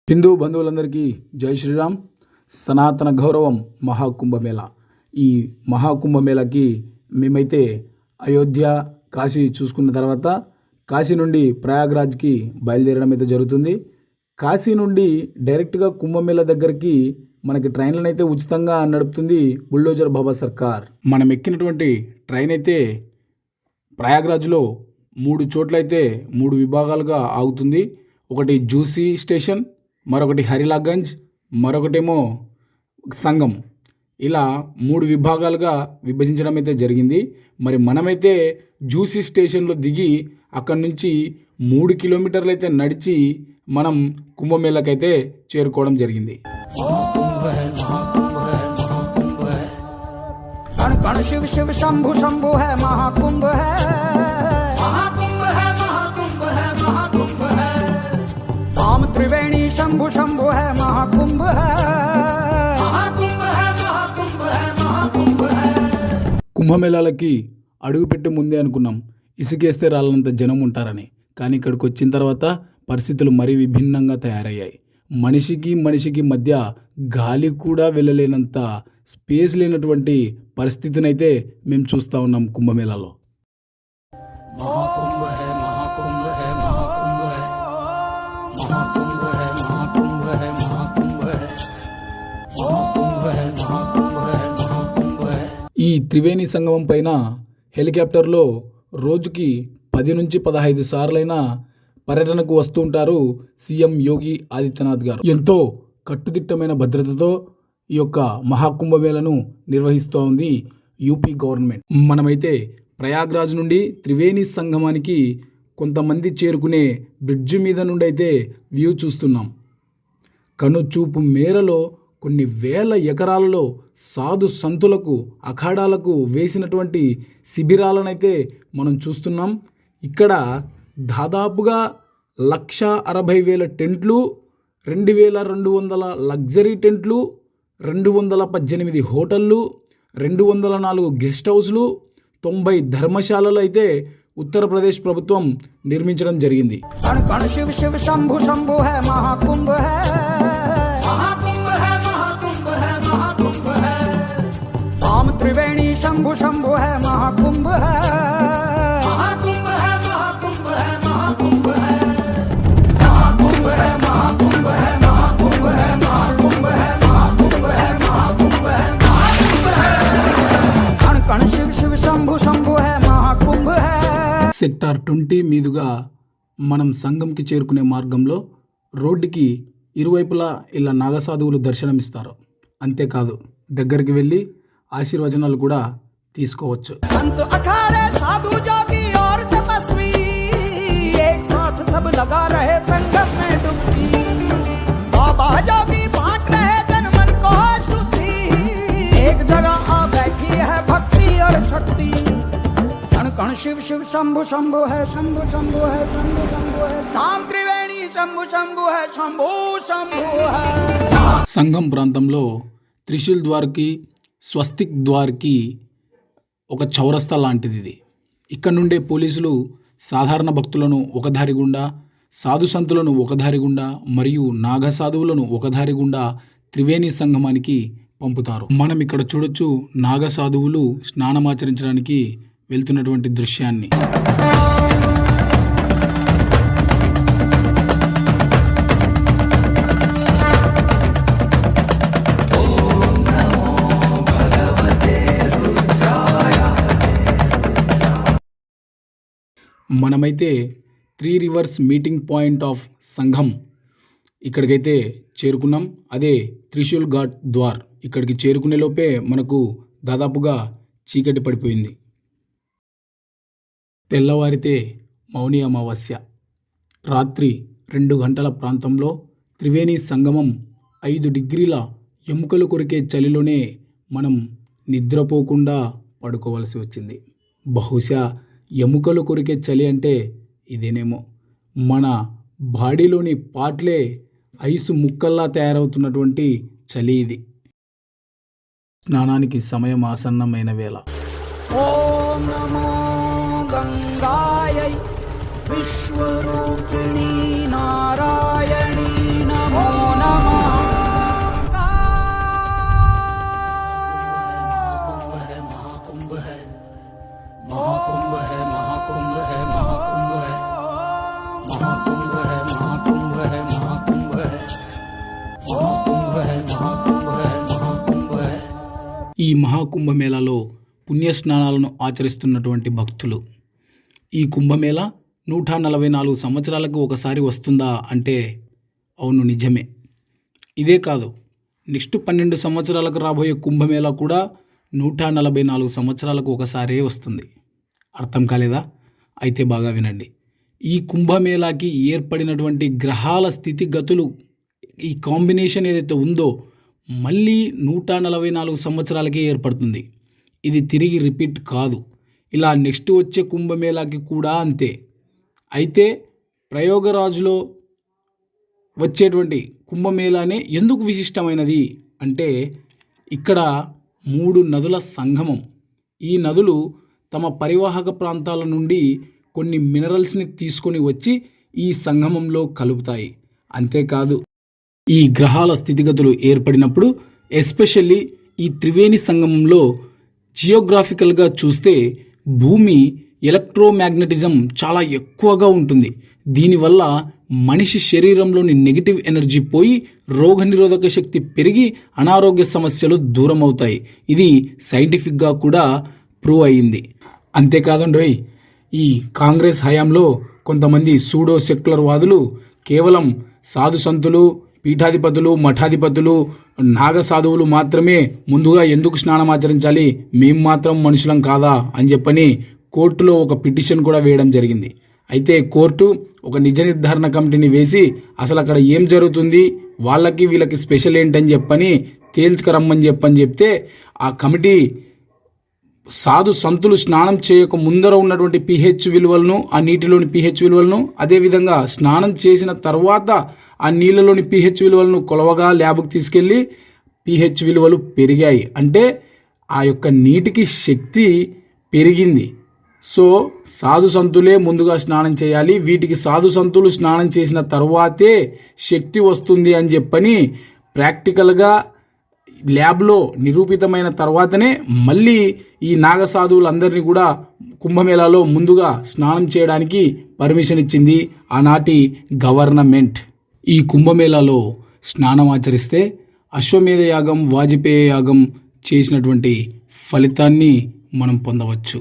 హిందూ బంధువులందరికీ జై శ్రీరామ్. సనాతన గౌరవం మహాకుంభమేళ. ఈ మహాకుంభమేళకి మేమైతే అయోధ్య, కాశీ చూసుకున్న తర్వాత కాశీ నుండి ప్రయాగ్రాజ్కి బయలుదేరడం అయితే జరుగుతుంది. కాశీ నుండి డైరెక్ట్గా కుంభమేళ దగ్గరికి మనకి ట్రైన్లను అయితే ఉచితంగా నడుపుతుంది బుల్డోజర్ బాబా సర్కార్. మనం ఎక్కినటువంటి ట్రైన్ అయితే ప్రయాగ్రాజ్లో 3 చోట్లయితే 3 విభాగాలుగా ఆగుతుంది. ఒకటి జూసీ స్టేషన్, మరొకటి హరిలాగంజ్, మరొకటేమో సంగం. ఇలా 3 విభాగాలుగా విభజించడం అయితే జరిగింది. మరి మనమైతే జూసీ స్టేషన్లో దిగి అక్కడి నుంచి 3 కిలోమీటర్లు అయితే నడిచి మనం కుంభమేళకైతే చేరుకోవడం జరిగింది. शिव शिव शंभु शंभु है महाकुंभ है, महाकुंभ है, महाकुंभ है, महाकुंभ है। राम त्रिवेणी शंभु शंभु है महाकुंभ है, महाकुंभ है, महाकुंभ है, महाकुंभ है। కుంభమేళాలకి అడుగుపెట్టే ముందే అనుకున్నాం ఇసుకేస్తే రాళ్ళంత జనం ఉంటారని. కానీ ఇక్కడికి వచ్చిన తర్వాత పరిస్థితులు మరీ విభిన్నంగా తయారయ్యాయి. మనిషికి మధ్య గాలి కూడా వెళ్ళలేనంత స్పేస్ లేనటువంటి పరిస్థితినైతే మేము చూస్తూ ఉన్నాం కుంభమేళాలో. ఈ త్రివేణి సంగమం పైన హెలికాప్టర్లో రోజుకి 10 నుంచి 15 సార్లైనా పర్యటనకు వస్తూ ఉంటారు సీఎం యోగి ఆదిత్యనాథ్ గారు. ఎంతో కట్టుదిట్టమైన భద్రతతో ఈ యొక్క మహాకుంభమేళను నిర్వహిస్తూ ఉంది యూపీ గవర్నమెంట్. మనమైతే ప్రయాగ్రాజ్ నుండి త్రివేణి సంగమానికి కొంతమంది చేరుకునే బ్రిడ్జి మీద నుండి అయితే వ్యూ చూస్తున్నాం. కనుచూపు మేరలో కొన్ని వేల ఎకరాలలో సాధు సంతులకు, అఖాడాలకు వేసినటువంటి శిబిరాలనైతే మనం చూస్తున్నాం. ఇక్కడ దాదాపుగా 1,60,000 టెంట్లు, 2,200 లగ్జరీ టెంట్లు, 218 హోటళ్ళు, 204 గెస్ట్ హౌస్లు, 90 ధర్మశాలలు అయితే ఉత్తరప్రదేశ్ ప్రభుత్వం నిర్మించడం జరిగింది. शिव शिव शंभु शंभु है महाकुंभ है, महाकुंभ है, महाकुंभ है, महाकुंभ है। राम त्रिवेणी शंभु शंभु है महाकुंभ है, महाकुंभ है, महाकुंभ है, महाकुंभ है। महाकुंभ है, महाकुंभ है, महाकुंभ है, महाकुंभ है, महाकुंभ है, महाकुंभ है, महाकुंभ है। कण कण शिव शिव शंभु शंभु है महाकुंभ है। సెక్టార్ 20 మీదుగా మనం సంగంకి చేరుకునే మార్గంలో రోడ్డుకి ఇరువైపులా ఇలా నాగసాధువులు దర్శనమిస్తారు. అంతేకాదు దగ్గరికి వెళ్ళి ఆశీర్వచనాలు కూడా తీసుకోవచ్చు. संत अखाड़े साधु जोगी और तपस्वी एक साथ सब लगा रहे संगम में डुबकी। बाबा जोगी बांट रहे तन मन को शुद्धि, एक जगह आ बैठी है भक्ति और शक्ति। कण कण शिव शिव शंभु शंभु है, शंभु शंभु है, शंभु शंभु है। राम त्रिवेणी शंभु शंभु है, शंभु शंभु है। సంగం ప్రాంతంలో త్రిశూల్ ద్వార్కి, స్వస్తిక్ ద్వార్కి ఒక చౌరస్తా లాంటిది ఇది. ఇక్కడ నుండే పోలీసులు సాధారణ భక్తులను ఒక దారి గుండా, సాధు సంతులను ఒక దారి గుండా మరియు నాగసాధువులను ఒక దారి గుండా త్రివేణి సంగమానికి పంపుతారు. మనం ఇక్కడ చూడొచ్చు నాగసాధువులు స్నానమాచరించడానికి వెళ్తున్నటువంటి దృశ్యాన్ని. మనమైతే 3 రివర్స్ మీటింగ్ పాయింట్ ఆఫ్ సంఘం ఇక్కడికైతే చేరుకున్నాం. అదే త్రిశూల్ ఘాట్ ద్వార్. ఇక్కడికి చేరుకునే లోపే మనకు దాదాపుగా చీకటి పడిపోయింది. తెల్లవారితే మౌని అమావాస్య. రాత్రి 2 గంటల ప్రాంతంలో త్రివేణి సంగమం 5 డిగ్రీల ఎముకలు కొరికే చలిలోనే మనం నిద్రపోకుండా పడుకోవాల్సి వచ్చింది. బహుశా ఎముకలు కొరికే చలి అంటే ఇదేనేమో. మన బాడీలోని పార్ట్లే ఐసు ముక్కల్లా తయారవుతున్నటువంటి చలి ఇది. స్నానానికి సమయం ఆసన్నమైన వేళ. ఓం నమో గంగాయై విశ్వరూపిణి నారాయణీ నమో ఈ మహాకుంభమేళాలో పుణ్యస్నానాలను ఆచరిస్తున్నటువంటి భక్తులు. ఈ కుంభమేళ 144 సంవత్సరాలకు ఒకసారి వస్తుందా అంటే అవును, నిజమే. ఇదే కాదు, నెక్స్ట్ 12 సంవత్సరాలకు రాబోయే కుంభమేళా కూడా 144 సంవత్సరాలకు ఒకసారే వస్తుంది. అర్థం కాలేదా? అయితే బాగా వినండి. ఈ కుంభమేళాకి ఏర్పడినటువంటి గ్రహాల స్థితిగతులు, ఈ కాంబినేషన్ ఏదైతే ఉందో మళ్ళీ 144 సంవత్సరాలకే ఏర్పడుతుంది. ఇది తిరిగి రిపీట్ కాదు. ఇలా నెక్స్ట్ వచ్చే కుంభమేళాకి కూడా అంతే. అయితే ప్రయోగరాజులో వచ్చేటువంటి కుంభమేళానే ఎందుకు విశిష్టమైనది అంటే ఇక్కడ 3 నదుల సంగమం. ఈ నదులు తమ పరివాహక ప్రాంతాల నుండి కొన్ని మినరల్స్ని తీసుకొని వచ్చి ఈ సంగమంలో కలుపుతాయి. అంతేకాదు, ఈ గ్రహాల స్థితిగతులు ఏర్పడినప్పుడు ఎస్పెషల్లీ ఈ త్రివేణి సంగమంలో జియోగ్రాఫికల్గా చూస్తే భూమి ఎలక్ట్రోమాగ్నెటిజం చాలా ఎక్కువగా ఉంటుంది. దీనివల్ల మనిషి శరీరంలోని నెగిటివ్ ఎనర్జీ పోయి రోగనిరోధక శక్తి పెరిగి అనారోగ్య సమస్యలు దూరం అవుతాయి. ఇది సైంటిఫిక్గా కూడా ప్రూవ్ అయ్యింది. అంతేకాదండోయ్, ఈ కాంగ్రెస్ హయాంలో కొంతమంది సూడో సెక్యులర్ వాదులు కేవలం సాధు సంతులు, పీఠాధిపతులు, మఠాధిపతులు, నాగ సాధువులు మాత్రమే ముందుగా ఎందుకు స్నానం ఆచరించాలి, మేం మాత్రం మనుషులం కాదా అని చెప్పని కోర్టులో ఒక పిటిషన్ కూడా వేయడం జరిగింది. అయితే కోర్టు ఒక నిజ నిర్ధారణ కమిటీని వేసి అసలు అక్కడ ఏం జరుగుతుంది, వాళ్ళకి వీళ్ళకి స్పెషల్ ఏంటని చెప్పని తేల్చుకరమ్మని చెప్తే ఆ కమిటీ సాధు సంతులు స్నానం చేయక ముందర ఉన్నటువంటి pH విలువలను, ఆ నీటిలోని pH విలువలను, అదేవిధంగా స్నానం చేసిన తర్వాత ఆ నీళ్ళలోని pH విలువలను కొలవగా ల్యాబ్కి తీసుకెళ్ళి pH విలువలు పెరిగాయి. అంటే ఆ యొక్క నీటికి శక్తి పెరిగింది. సో సాధు సంతులే ముందుగా స్నానం చేయాలి, వీటికి సాధు సంతులు స్నానం చేసిన తర్వాతే శక్తి వస్తుంది అని చెప్పని ప్రాక్టికల్గా ల్యాబ్లో నిరూపితమైన తర్వాతనే మళ్ళీ ఈ నాగసాధువులందరినీ కూడా కుంభమేళాలో ముందుగా స్నానం చేయడానికి పర్మిషన్ ఇచ్చింది ఆనాటి గవర్నమెంట్. ఈ కుంభమేళాలో స్నానం ఆచరిస్తే అశ్వమేధ యాగం, వాజపేయ యాగం చేసినటువంటి ఫలితాన్ని మనం పొందవచ్చు.